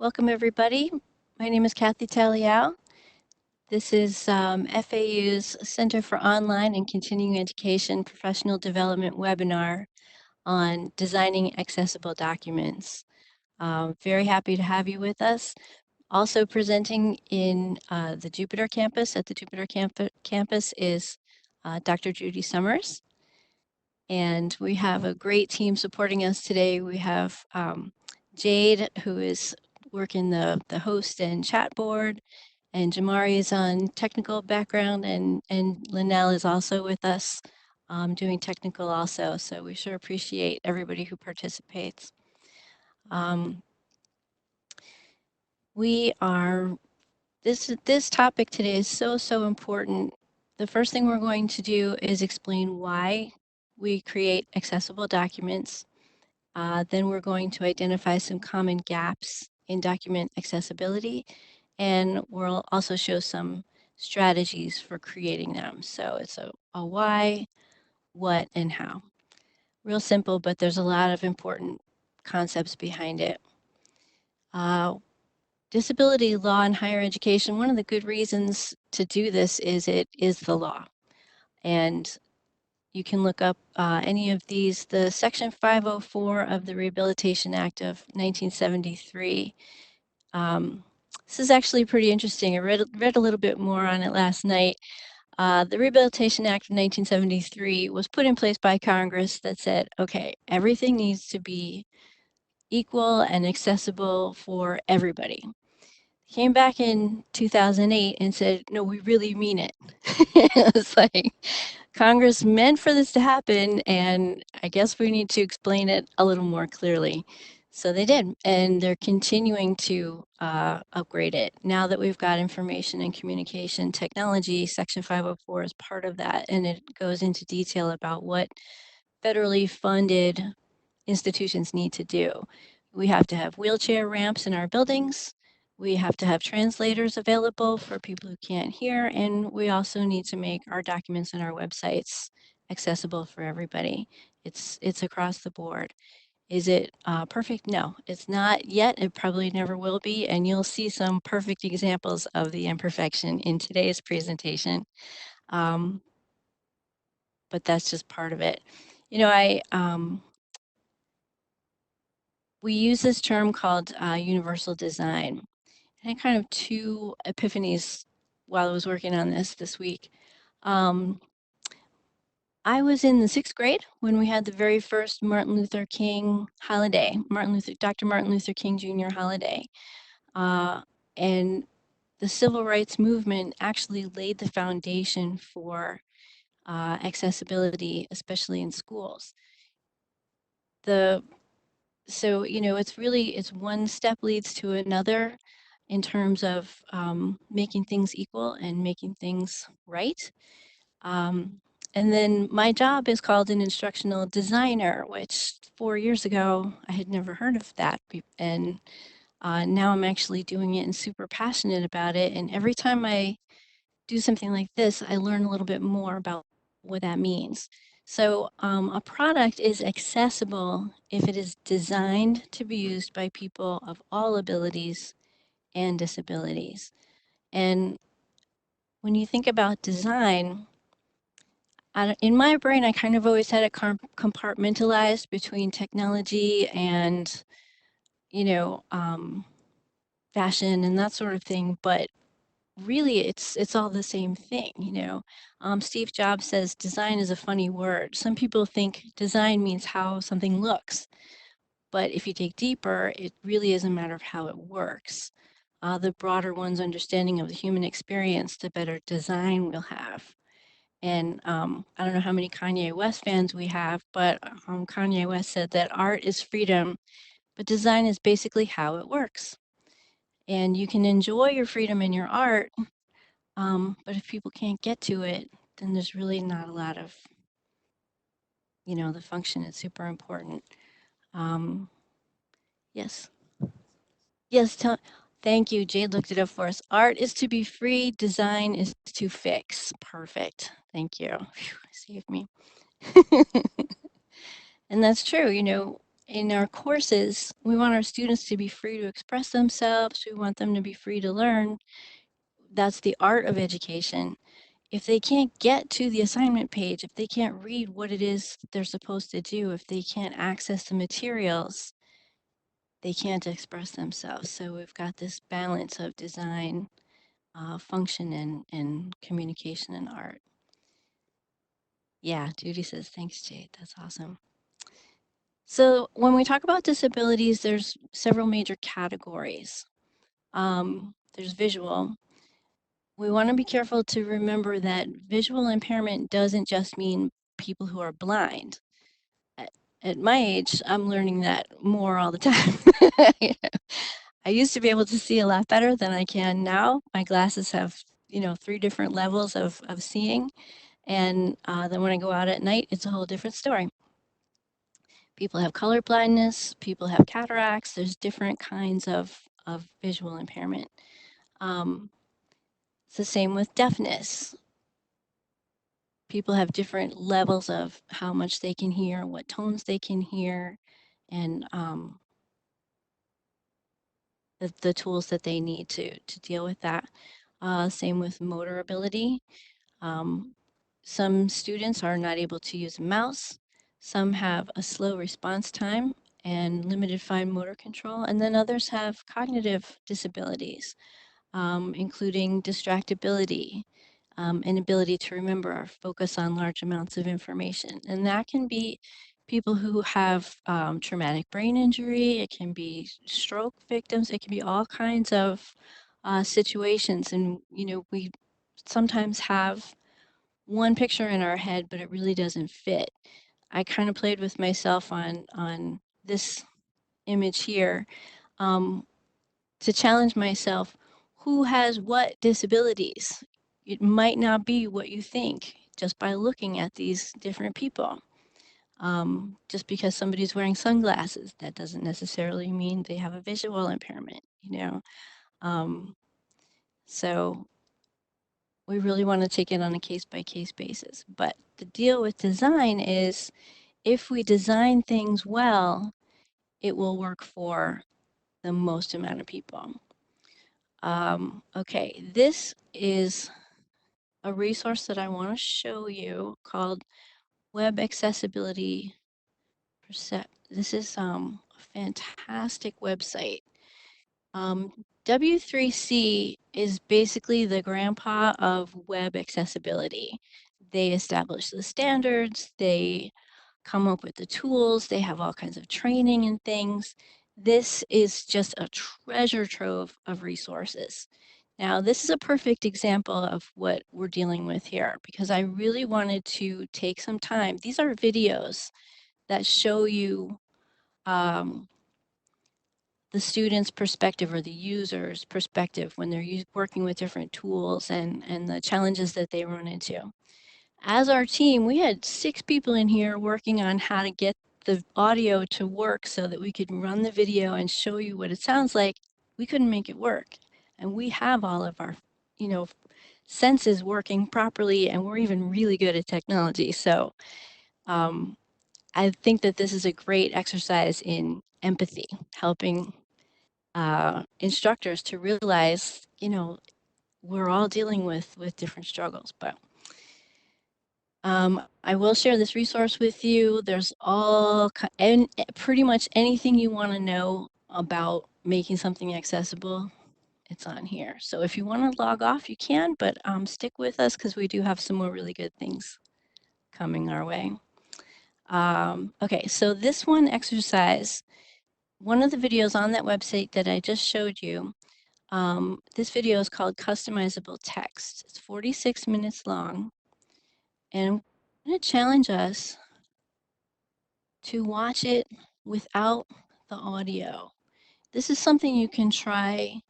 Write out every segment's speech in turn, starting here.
Welcome, everybody. My name is Kathy Taliau. This is FAU's Center for Online and Continuing Education Professional Development webinar on designing accessible documents. Very happy to have you with us. Also presenting in the Jupiter campus, at the Jupiter campus is Dr. Judy Summers. And we have a great team supporting us today. We have Jade, who is working the host and chat board, and Jamari is on technical background, and Linnell is also with us doing technical also. So we sure appreciate everybody who participates. This topic today is so important. The first thing we're going to do is explain why we create accessible documents. Then we're going to identify some common gaps in document accessibility, and we'll also show some strategies for creating them. So it's a why, what, and how. Real simple, but there's a lot of important concepts behind it. Disability law in higher education, one of the good reasons to do this is it is the law. And you can look up any of these. The Section 504 of the Rehabilitation Act of 1973. This is actually pretty interesting. I read a little bit more on it last night. The Rehabilitation Act of 1973 was put in place by Congress that said, okay, everything needs to be equal and accessible for everybody. Came back in 2008 and said, no, we really mean it. It's like Congress meant for this to happen, and I guess we need to explain it a little more clearly. So they did, and they're continuing to upgrade it. Now that we've got information and communication technology, Section 504 is part of that, and it goes into detail about what federally funded institutions need to do. We have to have wheelchair ramps in our buildings. We have to have translators available for people who can't hear, and we also need to make our documents and our websites accessible for everybody. It's across the board. Is it perfect? No, it's not yet. It probably never will be, and you'll see some perfect examples of the imperfection in today's presentation. But that's just part of it. You know, we use this term called universal design. I had kind of two epiphanies while I was working on this week. I was in the 6th grade when we had the very first Martin Luther King holiday, Dr. Martin Luther King Jr. holiday. And the civil rights movement actually laid the foundation for accessibility, especially in schools. So, you know, it's one step leads to another in terms of making things equal and making things right. And then my job is called an instructional designer, which 4 years ago, I had never heard of that. And now I'm actually doing it and super passionate about it. And every time I do something like this, I learn a little bit more about what that means. So a product is accessible if it is designed to be used by people of all abilities and disabilities. And when you think about design, in my brain, I kind of always had it compartmentalized between technology and, you know, fashion and that sort of thing. But really, it's all the same thing, you know. Steve Jobs says design is a funny word. Some people think design means how something looks. But if you dig deeper, it really is a matter of how it works. The broader one's understanding of the human experience, the better design we'll have. And I don't know how many Kanye West fans we have, but Kanye West said that art is freedom, but design is basically how it works. And you can enjoy your freedom in your art, but if people can't get to it, then there's really not a lot of, you know, the function is super important. Yes. Yes, thank you. Jade looked it up for us. Art is to be free, design is to fix. Perfect. Thank you. Whew, saved me. And that's true, you know, in our courses, we want our students to be free to express themselves. We want them to be free to learn. That's the art of education. If they can't get to the assignment page, if they can't read what it is they're supposed to do, if they can't access the materials, they can't express themselves. So we've got this balance of design, function, and communication and art. Yeah, Judy says, thanks, Jade. That's awesome. So when we talk about disabilities, there's several major categories. There's visual. We want to be careful to remember that visual impairment doesn't just mean people who are blind. At my age, I'm learning that more all the time. I used to be able to see a lot better than I can now. My glasses have, 3 different levels of seeing. And then when I go out at night, it's a whole different story. People have color blindness, people have cataracts, there's different kinds of visual impairment. It's the same with deafness. People have different levels of how much they can hear, what tones they can hear, and the tools that they need to deal with that. Same with motor ability. Some students are not able to use a mouse. Some have a slow response time and limited fine motor control, and then others have cognitive disabilities, including distractibility, inability to remember or focus on large amounts of information. And that can be people who have traumatic brain injury, it can be stroke victims, it can be all kinds of situations. And, we sometimes have one picture in our head, but it really doesn't fit. I kind of played with myself on this image here to challenge myself. Who has what disabilities? It might not be what you think just by looking at these different people. Just because somebody's wearing sunglasses, that doesn't necessarily mean they have a visual impairment, So we really want to take it on a case-by-case basis. But the deal with design is if we design things well, it will work for the most amount of people. Okay, this is a resource that I want to show you called Web Accessibility This is a fantastic website. W3C is basically the grandpa of web accessibility. They establish the standards, they come up with the tools, they have all kinds of training and things. This is just a treasure trove of resources. Now, this is a perfect example of what we're dealing with here because I really wanted to take some time. These are videos that show you the student's perspective or the user's perspective when they're working with different tools and the challenges that they run into. As our team, we had 6 people in here working on how to get the audio to work so that we could run the video and show you what it sounds like. We couldn't make it work. And we have all of our, senses working properly, and we're even really good at technology. So I think that this is a great exercise in empathy, helping instructors to realize, we're all dealing with different struggles. But I will share this resource with you. There's and pretty much anything you want to know about making something accessible, it's on here. So if you want to log off, you can, but stick with us because we do have some more really good things coming our way. Okay, so this one exercise, one of the videos on that website that I just showed you, this video is called Customizable Text. It's 46 minutes long, and I'm going to challenge us to watch it without the audio. This is something you can try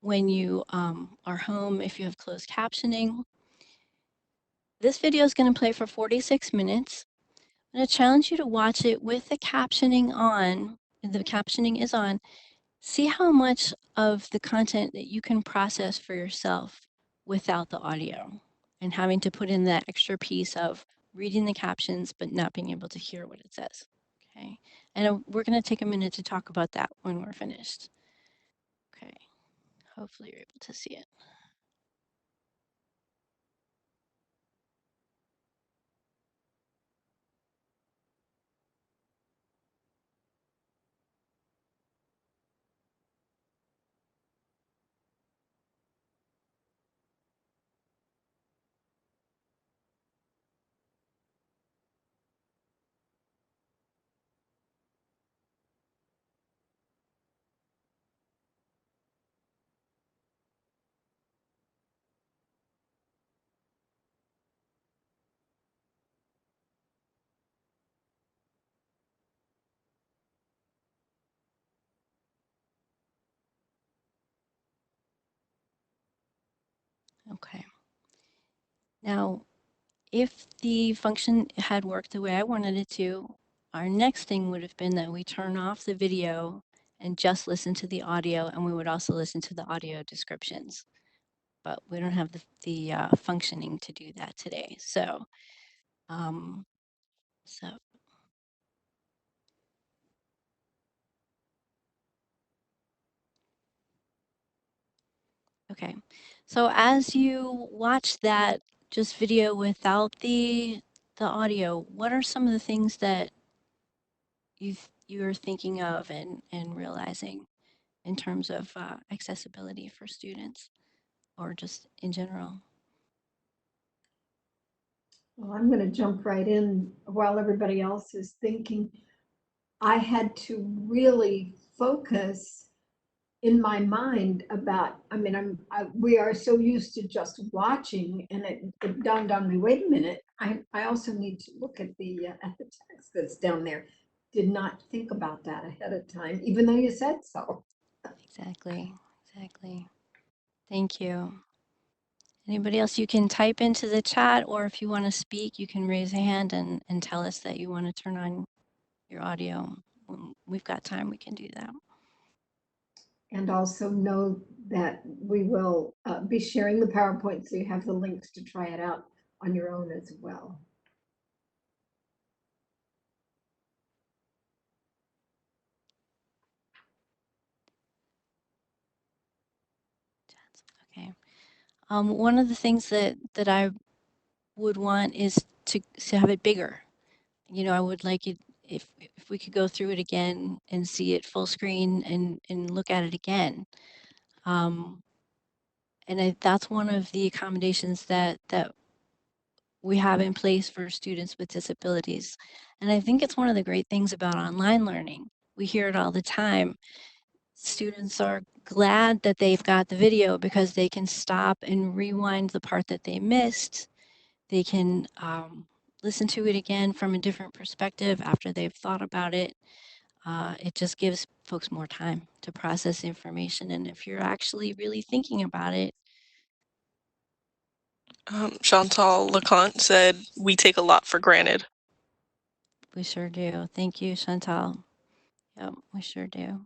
when you are home if you have closed captioning. This video is going to play for 46 minutes. I'm going to challenge you to watch it with the captioning on. The captioning is on. See how much of the content that you can process for yourself without the audio and having to put in that extra piece of reading the captions but not being able to hear what it says. Okay, and we're going to take a minute to talk about that when we're finished. Okay, hopefully you're able to see it. Okay, now if the function had worked the way I wanted it to, our next thing would have been that we turn off the video and just listen to the audio, and we would also listen to the audio descriptions. But we don't have the functioning to do that today. So, um, so okay. So as you watch that just video without the audio, what are some of the things that you're thinking of and realizing in terms of accessibility for students or just in general? Well, I'm going to jump right in while everybody else is thinking. I had to really focus in my mind about, I mean, we are so used to just watching, and it dawned on me, wait a minute, I also need to look at the text that's down there. Did not think about that ahead of time, even though you said so. Exactly, exactly. Thank you. Anybody else, you can type into the chat, or if you want to speak, you can raise a hand and tell us that you want to turn on your audio. When we've got time, we can do that. And also know that we will be sharing the PowerPoint, so you have the links to try it out on your own as well. Okay. One of the things that I would want is to have it bigger. You know, I would like it if we could go through it again and see it full screen and look at it again. And that's one of the accommodations that we have in place for students with disabilities. And I think it's one of the great things about online learning. We hear it all the time. Students are glad that they've got the video because they can stop and rewind the part that they missed. They can listen to it again from a different perspective after they've thought about it. It just gives folks more time to process information. And if you're actually really thinking about it, Chantal LeConte said, "We take a lot for granted." we sure do. Thank you, Chantal. Yep, we sure do.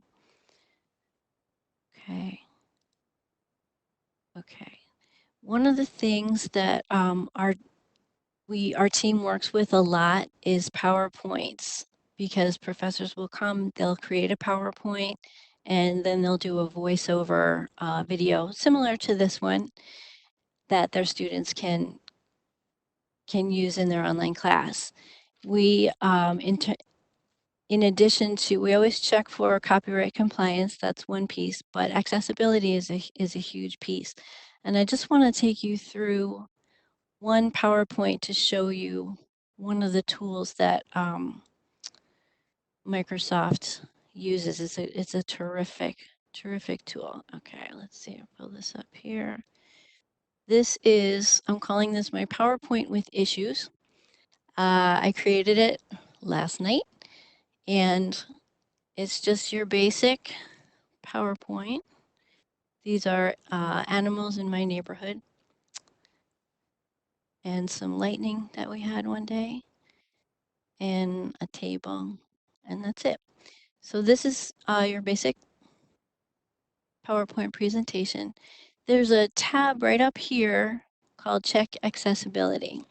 Okay. Okay. One of the things that our team works with a lot is PowerPoints, because professors will come, they'll create a PowerPoint, and then they'll do a voiceover video similar to this one that their students can use in their online class. We in addition to, we always check for copyright compliance, that's one piece, but accessibility is a huge piece. And I just want to take you through one PowerPoint to show you one of the tools that Microsoft uses. It's a terrific tool. Okay, let's see, I'll pull this up here. This is, I'm calling this my PowerPoint with issues. I created it last night, and it's just your basic PowerPoint. These are animals in my neighborhood and some lightning that we had one day and a table, and that's it. So this is your basic PowerPoint presentation. There's a tab right up here called Check Accessibility.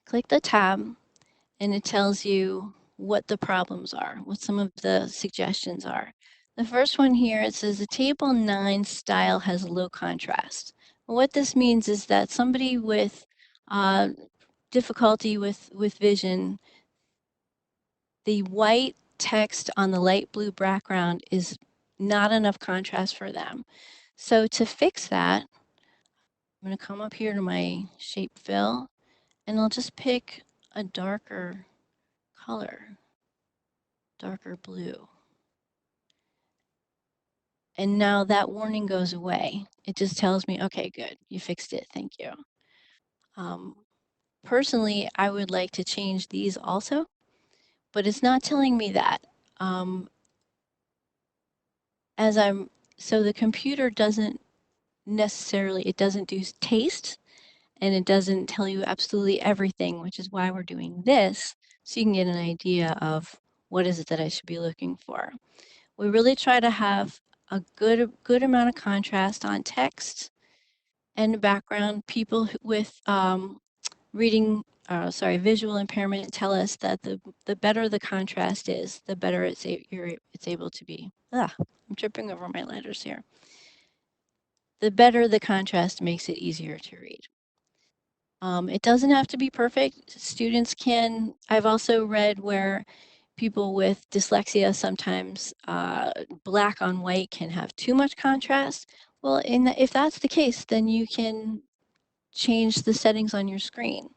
Click the tab, and it tells you what the problems are, what some of the suggestions are. The first one here, it says the table 9 style has low contrast. Well, what this means is that somebody with difficulty with vision, the white text on the light blue background is not enough contrast for them. So to fix that, I'm going to come up here to my shape fill, and I'll just pick a darker color, darker blue. And now that warning goes away. It just tells me, okay, good, you fixed it, thank you. Personally, I would like to change these also, but it's not telling me that. So the computer doesn't necessarily, it doesn't do taste, and it doesn't tell you absolutely everything, which is why we're doing this, so you can get an idea of what is it that I should be looking for. We really try to have a good amount of contrast on text and background. People with visual impairment tell us that the better the contrast is, the better it's able to be. I'm tripping over my letters here. The better the contrast makes it easier to read. It doesn't have to be perfect. Students can, I've also read where people with dyslexia sometimes black on white can have too much contrast. Well, if that's the case, then you can change the settings on your screen.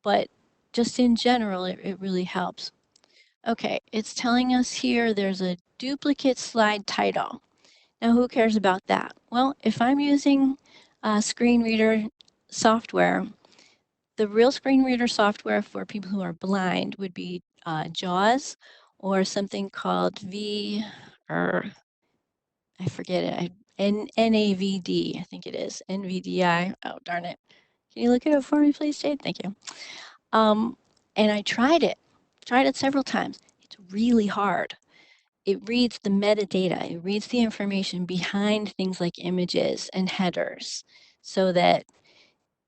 But just in general, it really helps. Okay, it's telling us here there's a duplicate slide title. Now, who cares about that? Well, if I'm using screen reader software, the real screen reader software for people who are blind would be JAWS or something called or I forget it, NAVD, I think it is, NVDI. Oh, darn it. Can you look it up for me, please, Jade? Thank you. And I tried it several times. It's really hard. It reads the metadata, it reads the information behind things like images and headers, so that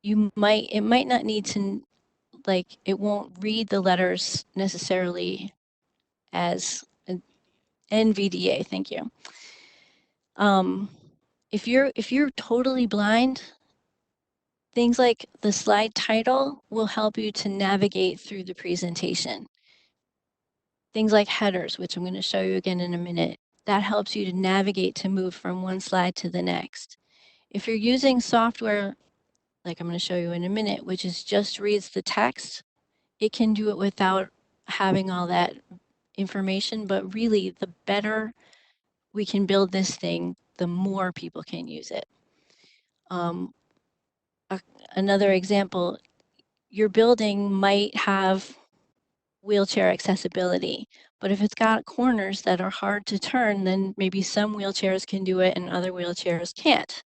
it might not need to, like, it won't read the letters necessarily as an NVDA, thank you. If you're totally blind, things like the slide title will help you to navigate through the presentation. Things like headers, which I'm going to show you again in a minute, that helps you to navigate to move from one slide to the next. If you're using software, like I'm going to show you in a minute, which is just reads the text, it can do it without having all that information, but really the better we can build this thing, the more people can use it. Another example, your building might have wheelchair accessibility, but if it's got corners that are hard to turn, then maybe some wheelchairs can do it and other wheelchairs can't.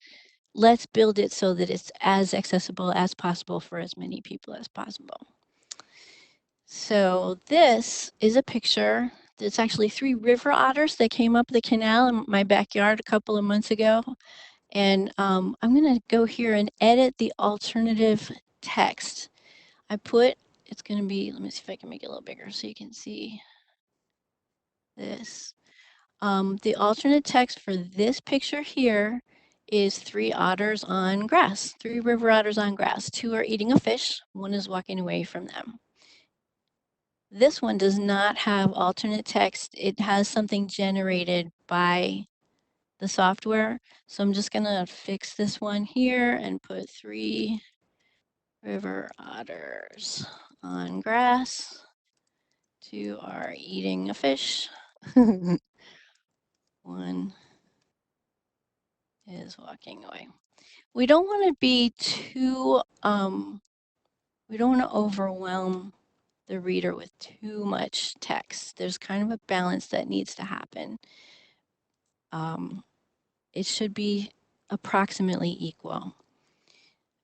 Let's build it so that it's as accessible as possible for as many people as possible. So this is a picture. It's actually 3 river otters that came up the canal in my backyard a couple of months ago. And I'm going to go here and edit the alternative text. It's going to be, let me see if I can make it a little bigger so you can see this. The alternate text for this picture here is 3 otters on grass, 3 river otters on grass. 2 are eating a fish, 1 is walking away from them. This one does not have alternate text. It has something generated by the software. So I'm just gonna fix this one here and put 3 river otters on grass. 2 are eating a fish. 1 is walking away. We don't want to be too, we don't want to overwhelm the reader with too much text. There's kind of a balance that needs to happen. It should be approximately equal.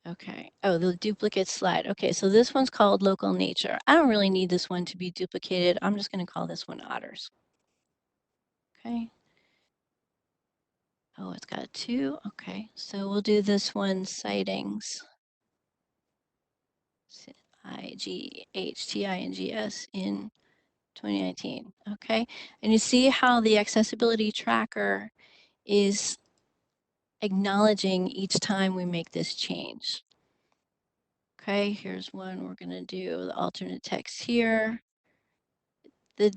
Okay. Oh, the duplicate slide. Okay, so this one's called local nature. I don't really need this one to be duplicated. I'm just going to call this one otters. Okay. Oh, it's got 2. Okay, so we'll do this one sightings. IGHTINGS in 2019. Okay, and you see how the accessibility tracker is acknowledging each time we make this change. Okay, here's one we're going to do the alternate text here. The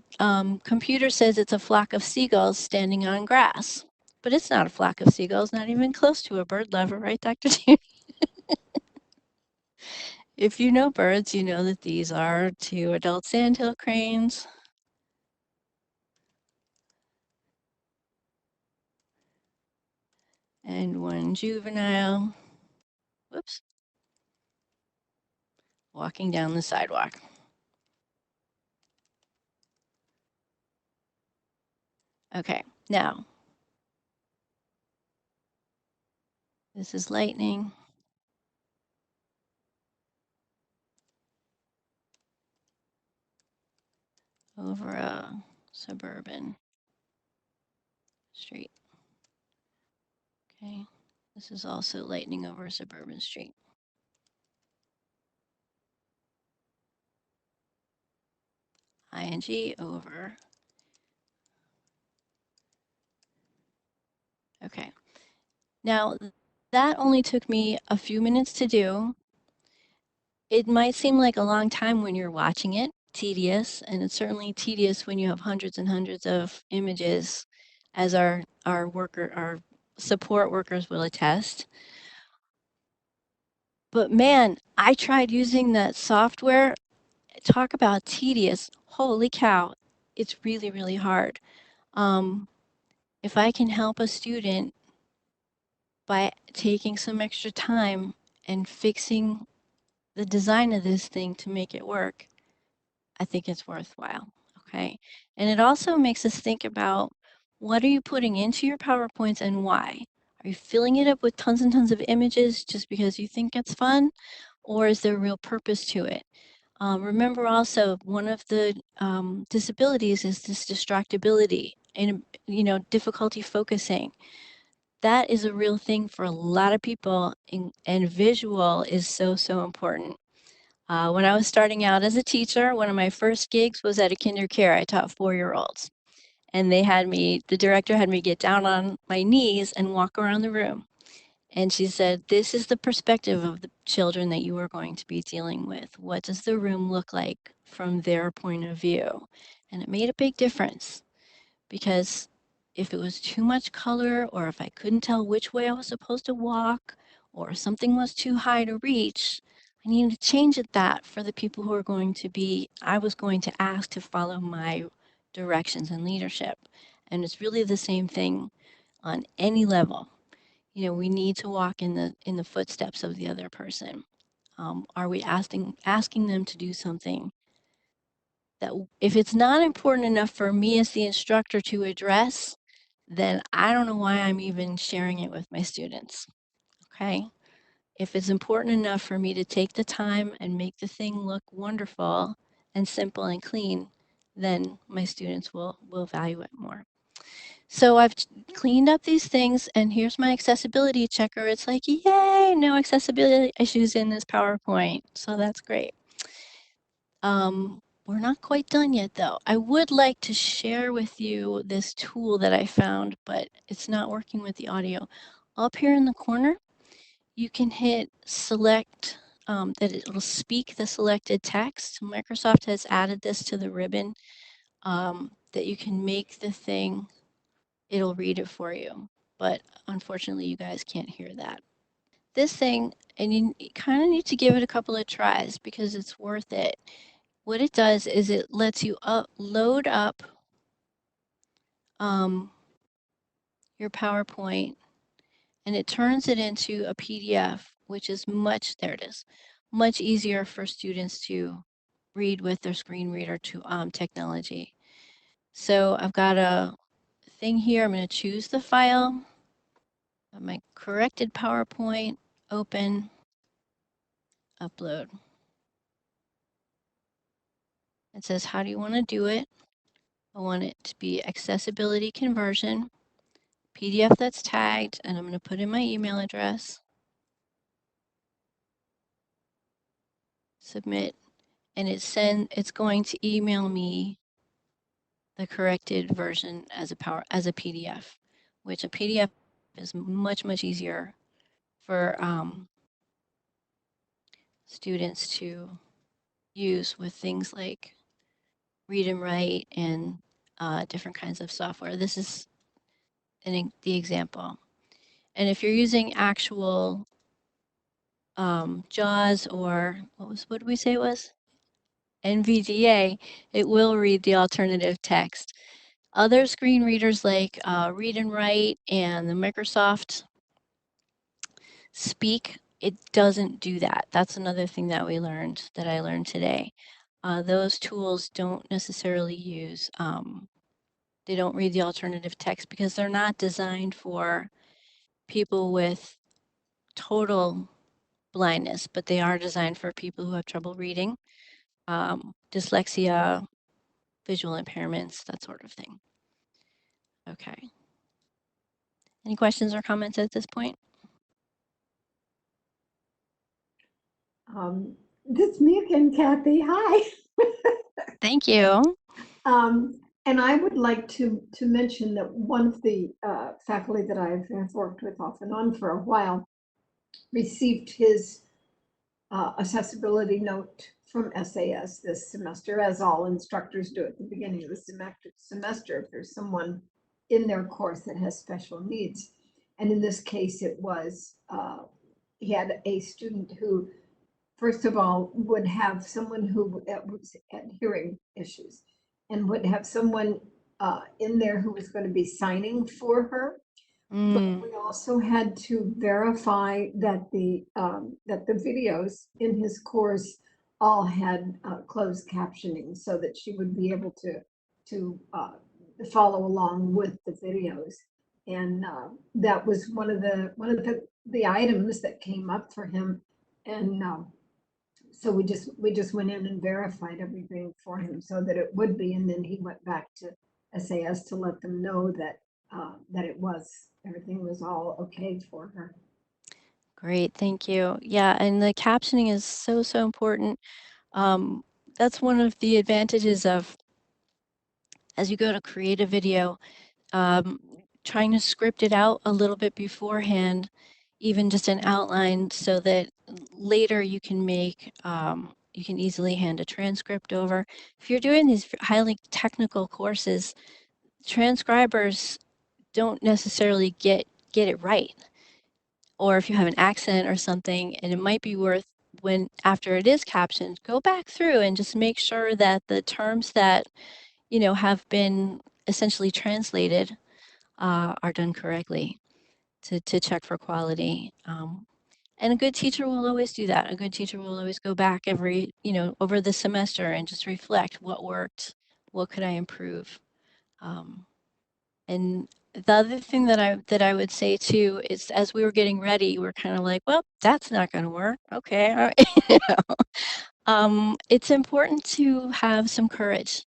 computer says it's a flock of seagulls standing on grass, but it's not a flock of seagulls, not even close to a bird lover, right, Dr. T? If you know birds, you know that these are 2 adult sandhill cranes and 1 juvenile, whoops, walking down the sidewalk. Okay, now, this is lightning. Over a suburban street. Okay, this is also lightning over a suburban street. ING over. Okay, now that only took me a few minutes to do. It might seem like a long time when you're watching it, tedious, and it's certainly tedious when you have hundreds and hundreds of images, as our support workers will attest. But man, I tried using that software. Talk about tedious. Holy cow, it's really, really hard. If I can help a student by taking some extra time and fixing the design of this thing to make it work, I think it's worthwhile, okay? And it also makes us think about, what are you putting into your PowerPoints and why? Are you filling it up with tons and tons of images just because you think it's fun? Or is there a real purpose to it? Remember also, one of the disabilities is this distractibility and, difficulty focusing. That is a real thing for a lot of people, and visual is so, so important. When I was starting out as a teacher, one of my first gigs was at a kinder care. I taught 4-year-olds. And the director had me get down on my knees and walk around the room. And she said, this is the perspective of the children that you are going to be dealing with. What does the room look like from their point of view? And it made a big difference, because if it was too much color, or if I couldn't tell which way I was supposed to walk, or something was too high to reach, I needed to change that for the people who are I was going to ask to follow my directions and leadership. And it's really the same thing on any level. We need to walk in the footsteps of the other person. Are we asking them to do something that, if it's not important enough for me as the instructor to address, then I don't know why I'm even sharing it with my students, okay? If it's important enough for me to take the time and make the thing look wonderful and simple and clean, then my students will value it more. So I've cleaned up these things, and here's my accessibility checker. It's like, yay, no accessibility issues in this PowerPoint. So that's great. We're not quite done yet, though. I would like to share with you this tool that I found, but it's not working with the audio. Up here in the corner, you can hit select, that it'll speak the selected text. Microsoft has added this to the ribbon, that you can make the thing, it'll read it for you. But unfortunately, you guys can't hear that. This thing, and you kind of need to give it a couple of tries because it's worth it. What it does is it lets you load up your PowerPoint, and it turns it into a PDF, which is there it is, much easier for students to read with their screen reader technology. So I've got a thing here. I'm going to choose the file, my corrected PowerPoint, open, upload. It says, how do you want to do it? I want it to be accessibility conversion, PDF that's tagged, and I'm going to put in my email address. submit, and it's going to email me the corrected version as a PDF, which a PDF is much easier for students to use with things like read and write and different kinds of software. This is the example. And if you're using actual JAWS or what did we say it was? NVDA, it will read the alternative text. Other screen readers like Read and Write and the Microsoft Speak, it doesn't do that. That's another thing that I learned today. Those tools don't necessarily use, they don't read the alternative text because they're not designed for people with total blindness, but they are designed for people who have trouble reading, dyslexia, visual impairments, that sort of thing. Okay. Any questions or comments at this point? This is me again, Kathy. Hi. Thank you. And I would like to mention that one of the faculty that I've worked with off and on for a while received his accessibility note from SAS this semester, as all instructors do at the beginning of the semester if there's someone in their course that has special needs. And in this case, it was, he had a student who, first of all, would have someone who was had hearing issues and would have someone in there who was going to be signing for her. But we also had to verify that the videos in his course all had closed captioning so that she would be able to follow along with the videos. And that was one of the items that came up for him. And so we just went in and verified everything for him so that it would be, and then he went back to SAS to let them know that that everything was all okay for her. Great, thank you. Yeah, and the captioning is so important. That's one of the advantages of, as you go to create a video, trying to script it out a little bit beforehand, even just an outline, so that later you can you can easily hand a transcript over. If you're doing these highly technical courses, transcribers don't necessarily get it right. Or if you have an accent or something, and it might be worth, when after it is captioned, go back through and just make sure that the terms that have been essentially translated are done correctly to check for quality. And a good teacher will always do that. A good teacher will always go back over the semester and just reflect what worked, what could I improve. And the other thing that I would say too is, as we were getting ready, we're kind of like, well, that's not going to work. Okay, all right. It's important to have some courage.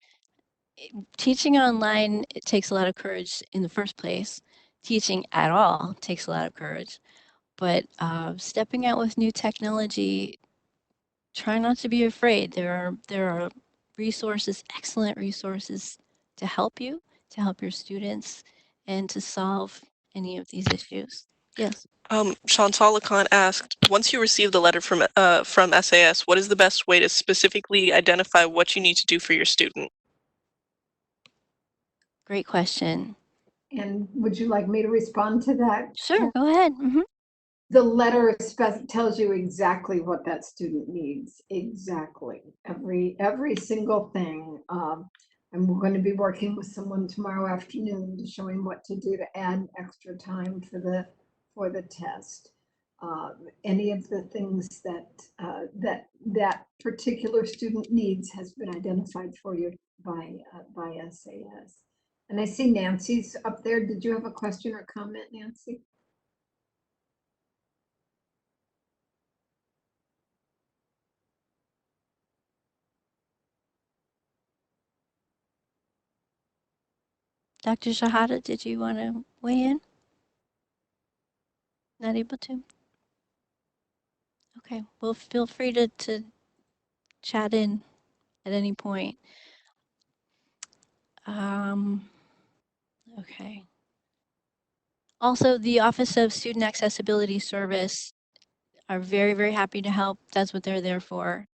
Teaching online, it takes a lot of courage in the first place. Teaching at all takes a lot of courage. But stepping out with new technology, try not to be afraid. There are resources, excellent resources to help you, to help your students, and to solve any of these issues. Yes. Chantal Lacan asked, once you receive the letter from SAS, what is the best way to specifically identify what you need to do for your student? Great question. And would you like me to respond to that? Sure, go ahead. The letter tells you exactly what that student needs, exactly, every single thing. And we're going to be working with someone tomorrow afternoon to show him what to do to add extra time for the test. Any of the things that particular student needs has been identified for you by SAS. And I see Nancy's up there. Did you have a question or comment, Nancy? Dr. Shahada, did you want to weigh in? Not able to? Okay, well, feel free to chat in at any point. Okay. Also, the Office of Student Accessibility Service are very, very happy to help. That's what they're there for.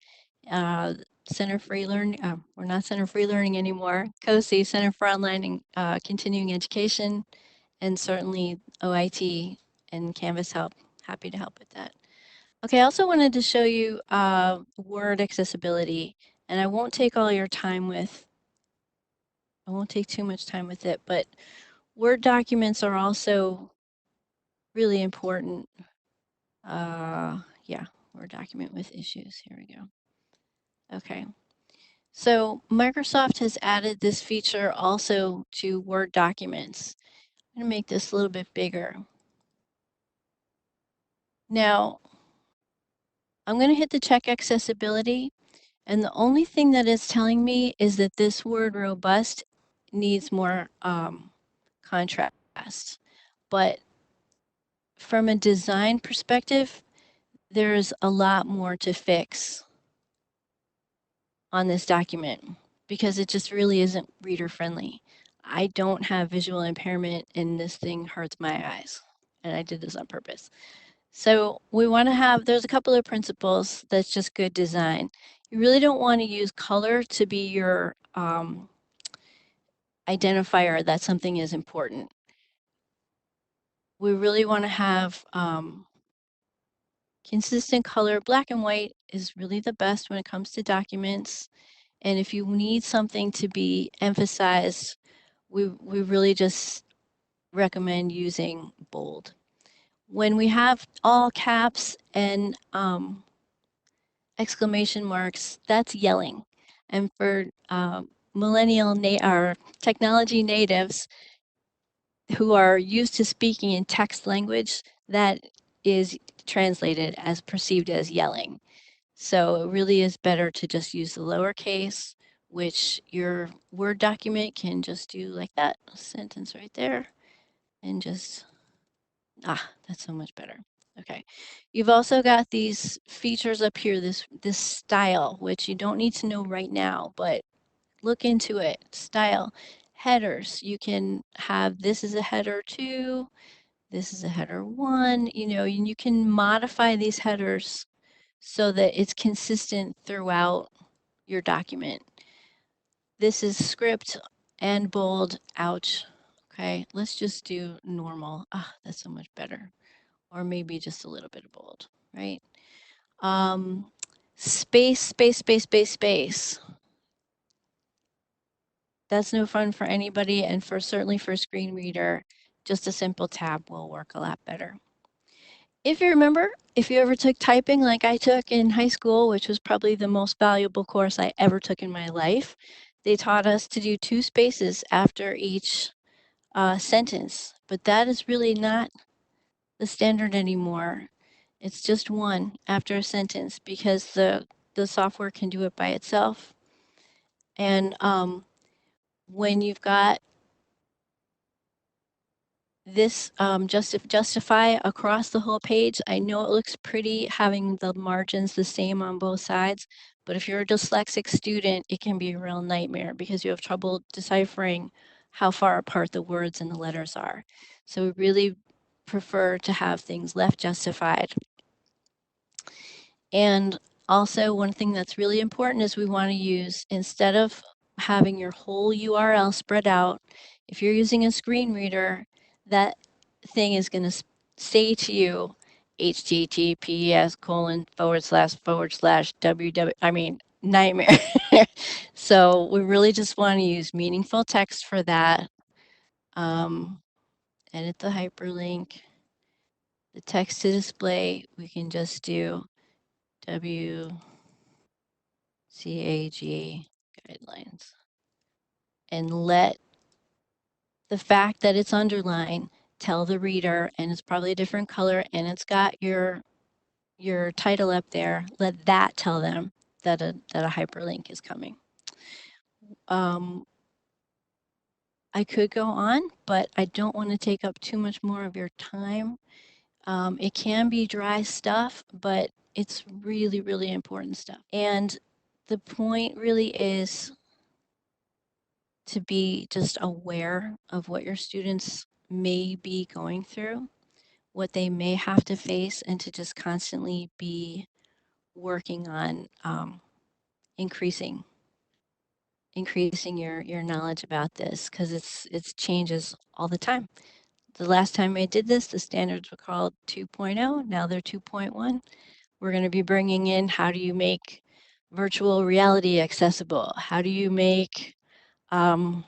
Center for eLearning, we're not Center for eLearning anymore. COSE, Center for Online and Continuing Education, and certainly OIT and Canvas Help. Happy to help with that. Okay, I also wanted to show you Word accessibility, and I won't take all your time with, I won't take too much time with it, but Word documents are also really important. Yeah, Word document with issues. Here we go. Okay. So Microsoft has added this feature also to Word documents. I'm going to make this a little bit bigger. Now, I'm going to hit the check accessibility, and the only thing that it's telling me is that this word robust needs more contrast. But from a design perspective, there's a lot more to fix on this document because it just really isn't reader friendly. I don't have visual impairment and this thing hurts my eyes, and I did this on purpose. So we want to have, there's a couple of principles that's just good design. You really don't want to use color to be your identifier that something is important. We really want to have consistent color. Black and white is really the best when it comes to documents. And if you need something to be emphasized, we really just recommend using bold. When we have all caps and exclamation marks, that's yelling. And for millennial or technology natives who are used to speaking in text language, that is translated as perceived as yelling. So it really is better to just use the lowercase, which your Word document can just do like that, a sentence right there, and just, that's so much better. Okay, you've also got these features up here, this style, which you don't need to know right now, but look into it. Style, headers, you can have, this is a header 2, this is a header 1, you know, and you can modify these headers so that it's consistent throughout your document. This is script and bold, ouch. Okay, let's just do normal. That's so much better. Or maybe just a little bit of bold, right? Space, space, space, space, space. That's no fun for anybody, and certainly for a screen reader, just a simple tab will work a lot better. If you remember, if you ever took typing like I took in high school, which was probably the most valuable course I ever took in my life, they taught us to do 2 spaces after each sentence, but that is really not the standard anymore. It's just 1 after a sentence because the software can do it by itself. And when you've got this justify across the whole page, I know it looks pretty having the margins the same on both sides, but if you're a dyslexic student, it can be a real nightmare because you have trouble deciphering how far apart the words and the letters are. So we really prefer to have things left justified. And also one thing that's really important is we want to use, instead of having your whole URL spread out, if you're using a screen reader, that thing is going to say to you https://www, I mean, nightmare. So we really just want to use meaningful text for that. Edit the hyperlink. The text to display, we can just do WCAG guidelines and let the fact that it's underlined tell the reader, and it's probably a different color, and it's got your title up there, let that tell them that a hyperlink is coming. I could go on, but I don't want to take up too much more of your time. It can be dry stuff, but it's really, really important stuff. And the point really is to be just aware of what your students may be going through, what they may have to face, and to just constantly be working on increasing your knowledge about this, because it's changes all the time. The last time I did this, the standards were called 2.0. Now they're 2.1. We're going to be bringing in, how do you make virtual reality accessible? How do you make, what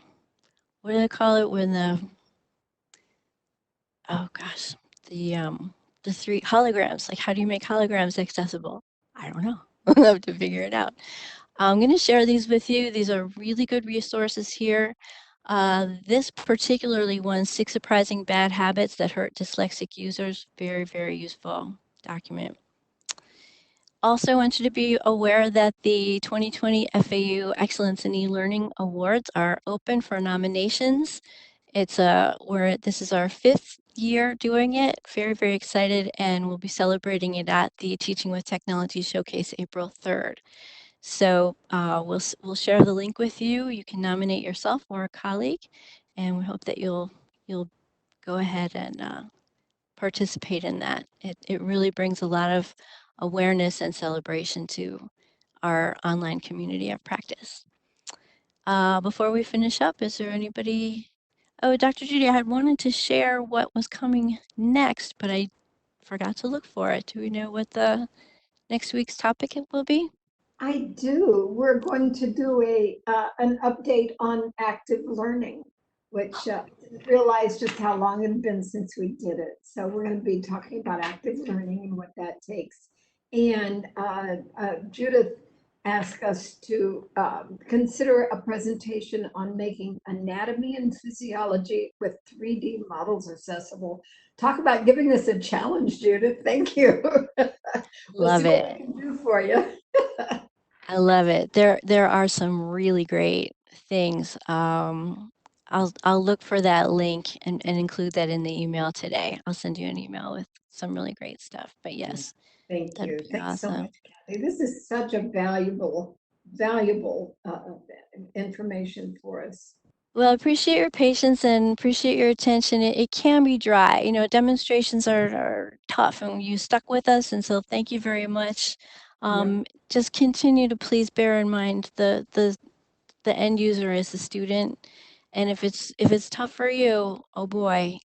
do they call it when oh gosh, the three holograms, like how do you make holograms accessible? I don't know. I'll have to figure it out. I'm going to share these with you. These are really good resources here. This particularly one, 6 Surprising Bad Habits That Hurt Dyslexic Users, very, very useful document. Also want you to be aware that the 2020 FAU Excellence in eLearning Awards are open for nominations. It's this is our 5th year doing it. Very, very excited, and we'll be celebrating it at the Teaching with Technology Showcase April 3rd. So we'll share the link with you. You can nominate yourself or a colleague, and we hope that you'll go ahead and participate in that. It really brings a lot of awareness and celebration to our online community of practice. Before we finish up, is there anybody? Oh, Dr. Judy, I had wanted to share what was coming next, but I forgot to look for it. Do we know what the next week's topic will be? I do. We're going to do an update on active learning, which didn't realize just how long it had been since we did it. So we're going to be talking about active learning and what that takes. And Judith asked us to consider a presentation on making anatomy and physiology with 3D models accessible. Talk about giving us a challenge, Judith. Thank you. We'll Love see what it. we can do for you. I love it. There are some really great things. I'll look for that link and include that in the email today. I'll send you an email with some really great stuff. But yes, Thank that'd you. be Thanks so awesome. much, Kathy. This is such a valuable information for us. Well, I appreciate your patience and appreciate your attention. It can be dry. You know, demonstrations are tough, and you stuck with us, and so thank you very much. Just continue to please bear in mind the end user is the student, and if it's tough for you, oh boy,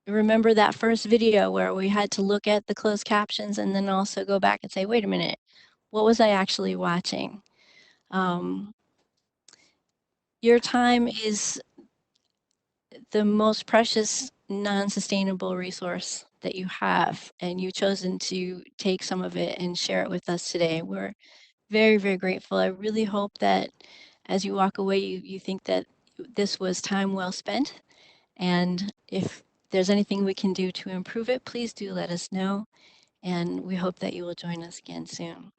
remember that first video where we had to look at the closed captions and then also go back and say, wait a minute, what was I actually watching? Your time is the most precious, non-sustainable resource that you have, and you've chosen to take some of it and share it with us today. We're very, very grateful. I really hope that as you walk away, you think that this was time well spent. And if there's anything we can do to improve it, please do let us know. And we hope that you will join us again soon.